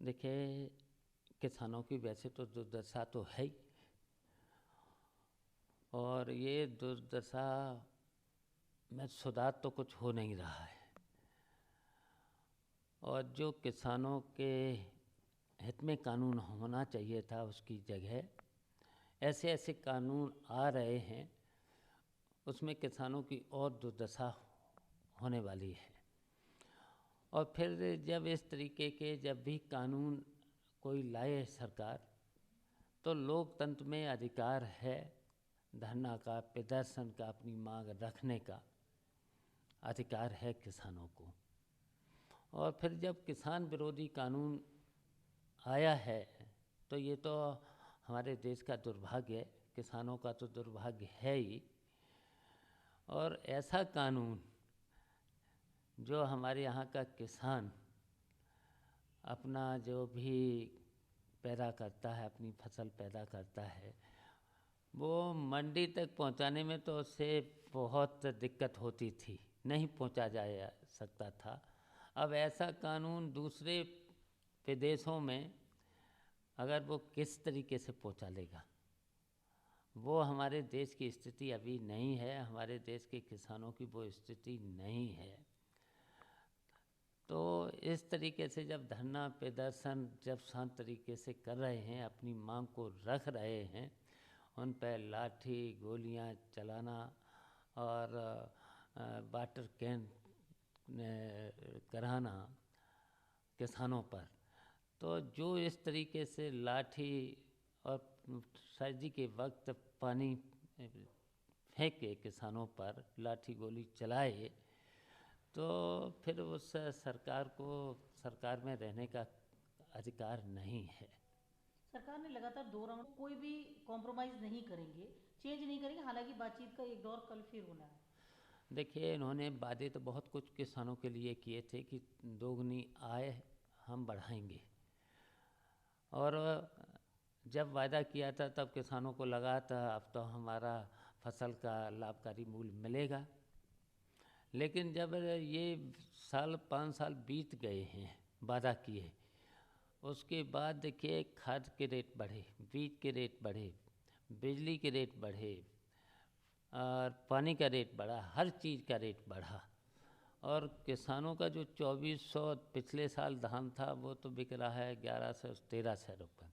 देखिए, किसानों की वैसे तो दुर्दशा तो है ही, और ये दुर्दशा में सुधार तो कुछ हो नहीं रहा है। और जो किसानों के हित में कानून होना चाहिए था, उसकी जगह ऐसे ऐसे कानून आ रहे हैं, उसमें किसानों की और दुर्दशा होने वाली है। और फिर जब इस तरीके के जब भी कानून कोई लाए सरकार, तो लोकतंत्र में अधिकार है धरना का, प्रदर्शन का, अपनी मांग रखने का अधिकार है किसानों को। और फिर जब किसान विरोधी कानून आया है, तो ये तो हमारे देश का दुर्भाग्य है, किसानों का तो दुर्भाग्य है ही। और ऐसा कानून जो हमारे यहाँ का किसान अपना जो भी पैदा करता है, अपनी फसल पैदा करता है, वो मंडी तक पहुँचाने में तो उससे बहुत दिक्कत होती थी, नहीं पहुँचा जा सकता था। अब ऐसा कानून दूसरे प्रदेशों में अगर वो किस तरीके से पहुँचा लेगा, वो हमारे देश की स्थिति अभी नहीं है, हमारे देश के किसानों की वो स्थिति नहीं है। तो इस तरीके से जब धरना प्रदर्शन जब शांत तरीके से कर रहे हैं, अपनी मांग को रख रहे हैं, उन पर लाठी गोलियां चलाना और वाटर कैन कराना किसानों पर, तो जो इस तरीके से लाठी और सर्दी के वक्त पानी फेंके किसानों पर, लाठी गोली चलाए, तो फिर उस सरकार को सरकार में रहने का अधिकार नहीं है। सरकार ने लगातार 2 राउंड कोई भी कॉम्प्रोमाइज़ नहीं करेंगे, चेंज नहीं करेंगे, हालांकि बातचीत का एक दौर कल फिर होना है। देखिए, इन्होंने वादे तो बहुत कुछ किसानों के लिए किए थे कि दोगुनी आय हम बढ़ाएंगे, और जब वादा किया था तब किसानों को लगा था अब तो हमारा फसल का लाभकारी मूल्य मिलेगा। लेकिन जब ये 5 साल बीत गए हैं वादा किए, उसके बाद देखिए खाद के रेट बढ़े, बीज के रेट बढ़े, बिजली के रेट बढ़े, और पानी का रेट बढ़ा, हर चीज़ का रेट बढ़ा। और किसानों का जो 2400 पिछले साल धान था, वो तो बिक रहा है 1100-1300 रुपये।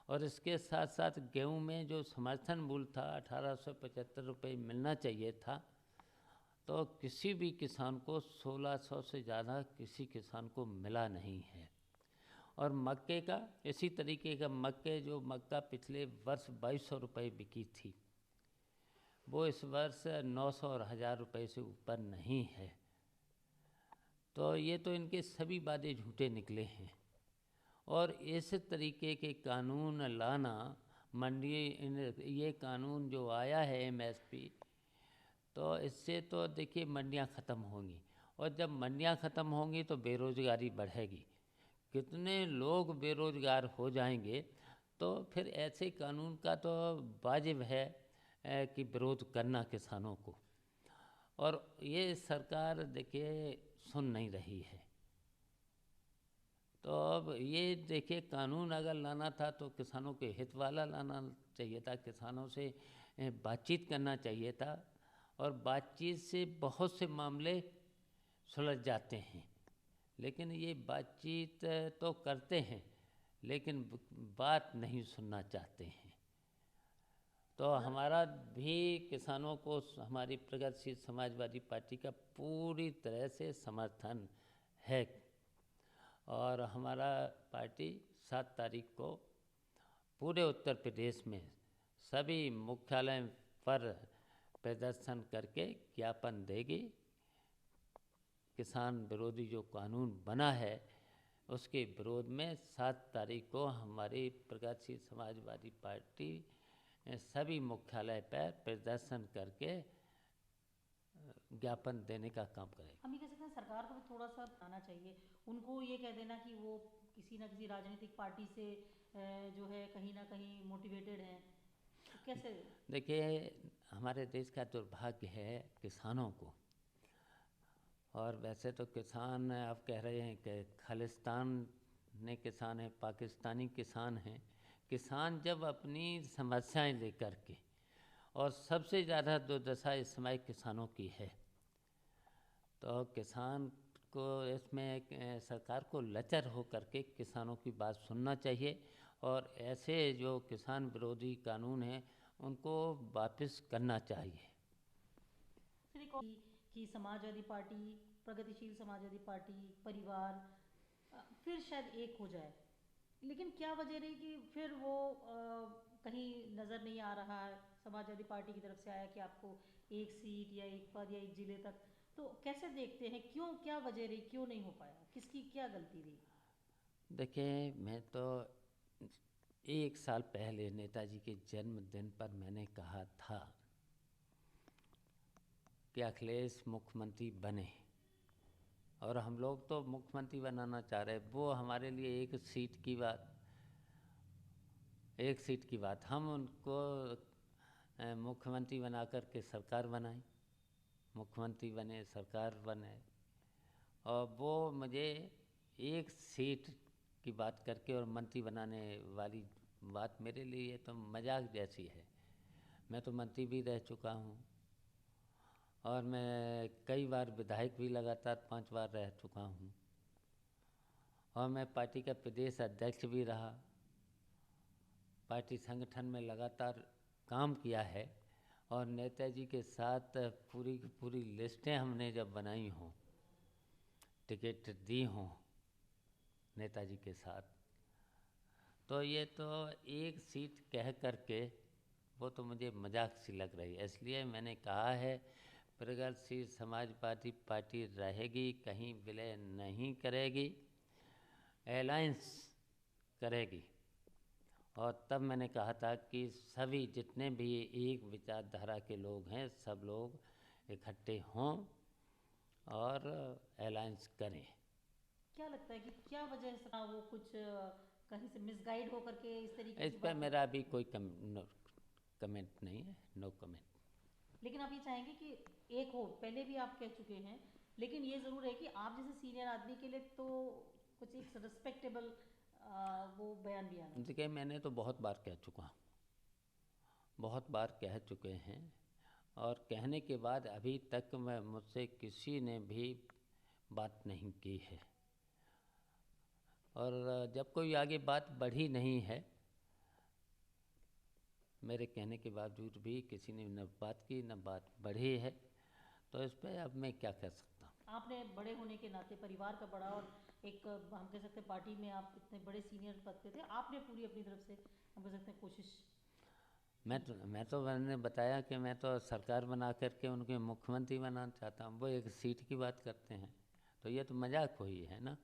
और इसके साथ साथ गेहूं में जो समर्थन मूल्य था 1875 रुपये मिलना चाहिए था, तो किसी भी किसान को 1600 से ज़्यादा किसी किसान को मिला नहीं है। और मक्के का इसी तरीके का जो मक्का पिछले वर्ष 2200 रुपये बिकी थी, वो इस वर्ष 900 और 1000 रुपये से ऊपर नहीं है। तो ये तो इनके सभी वादे झूठे निकले हैं। और इस तरीके के कानून लाना, ये कानून जो आया है एमएसपी, तो इससे तो देखिए मंडियां ख़त्म होंगी, और जब मंडियां ख़त्म होंगी तो बेरोज़गारी बढ़ेगी, कितने लोग बेरोज़गार हो जाएंगे। तो फिर ऐसे कानून का तो वाजिब है कि विरोध करना किसानों को। और ये सरकार देखिए सुन नहीं रही है। तो अब ये देखिए, कानून अगर लाना था तो किसानों के हित वाला लाना चाहिए था, किसानों से बातचीत करना चाहिए था। और बातचीत से बहुत से मामले सुलझ जाते हैं, लेकिन ये बातचीत तो करते हैं लेकिन बात नहीं सुनना चाहते हैं। तो हमारा भी किसानों को हमारी प्रगतिशील समाजवादी पार्टी का पूरी तरह से समर्थन है। और हमारा पार्टी 7 तारीख को पूरे उत्तर प्रदेश में सभी मुख्यालय पर प्रदर्शन करके ज्ञापन देगी। किसान विरोधी जो कानून बना है उसके विरोध में 7 तारीख को हमारी प्रगतिशील समाजवादी पार्टी सभी मुख्यालय पर प्रदर्शन करके ज्ञापन देने का काम करेगी। हम ये कह सकते हैं सरकार को भी थोड़ा सा आना चाहिए, उनको ये कह देना कि वो किसी न किसी राजनीतिक पार्टी से जो है कहीं ना कहीं मोटिवेटेड हैं, तो कैसे? देखिए, हमारे देश का दुर्भाग्य है किसानों को। और वैसे तो किसान अब कह रहे हैं कि खालिस्तान ने किसान हैं, पाकिस्तानी किसान हैं। किसान जब अपनी समस्याएं लेकर के, और सबसे ज़्यादा दुर्दशा इस समय किसानों की है, तो किसान को इसमें सरकार को लचर हो करके किसानों की बात सुनना चाहिए, और ऐसे जो किसान विरोधी कानून हैं उनको वापस करना चाहिए। कि समाजवादी पार्टी, प्रगतिशील समाजवादी पार्टी, परिवार फिर शायद एक हो जाए, लेकिन क्या वजह रही कि फिर वो कहीं नज़र नहीं आ रहा है? समाजवादी पार्टी की तरफ से आया कि आपको एक सीट या एक पद या एक जिले तक, तो कैसे देखते हैं, क्यों, क्या वजह रही, क्यों नहीं हो पाया, किसकी क्या गलती रही? देखिए, मैं तो 1 साल पहले नेताजी के जन्मदिन पर मैंने कहा था कि अखिलेश मुख्यमंत्री बने, और हम लोग तो मुख्यमंत्री बनाना चाह रहे। वो हमारे लिए एक सीट की बात, हम उनको मुख्यमंत्री बना कर के सरकार बनाई, मुख्यमंत्री बने, सरकार बने, और वो मुझे एक सीट की बात करके और मंत्री बनाने वाली बात मेरे लिए तो मजाक जैसी है। मैं तो मंत्री भी रह चुका हूँ, और मैं कई बार विधायक भी लगातार 5 बार रह चुका हूँ, और मैं पार्टी का प्रदेश अध्यक्ष भी रहा, पार्टी संगठन में लगातार काम किया है, और नेताजी के साथ पूरी की पूरी लिस्टें हमने जब बनाई हों, टिकट दी हों नेताजी के साथ, तो ये तो एक सीट कह करके वो तो मुझे मजाक सी लग रही है। इसलिए मैंने कहा है, प्रगतिशील समाजवादी पार्टी रहेगी, कहीं विलय नहीं करेगी, अलायंस करेगी। और तब मैंने कहा था कि सभी जितने भी एक विचारधारा के लोग हैं, सब लोग इकट्ठे हों और अलायंस करें। क्या लगता है कि क्या वजह से वो कुछ कहीं से मिसगाइड होकर के इस तरीके इस की पर बात? मेरा अभी कोई कमेंट नहीं है, नो कमेंट। लेकिन आप ये चाहेंगे कि एक हो, पहले भी आप कह चुके हैं, लेकिन ये ज़रूर है कि आप जैसे सीनियर आदमी के लिए तो कुछ एक रिस्पेक्टेबल वो बयान भी आना चाहिए। देखिए, मैंने तो बहुत बार कह चुका हूँ, बहुत बार कह चुके हैं, और कहने के बाद अभी तक मुझसे किसी ने भी बात नहीं की है, और जब कोई आगे बात बढ़ी नहीं है, मेरे कहने के बावजूद भी किसी ने न बात की न बात बढ़ी है, तो इस पर अब मैं क्या कह सकता हूँ। आपने बड़े होने के नाते, परिवार का बड़ा, और एक हम कह सकते हैं पार्टी में आप इतने बड़े सीनियर पद पे थे, आपने पूरी अपनी तरफ से हम कह सकते हैं कोशिश की। मैंने बताया कि मैं तो सरकार बना करके उनके मुख्यमंत्री बनाना चाहता हूँ। वो एक सीट की बात करते हैं, तो ये तो मजाक हुई है ना।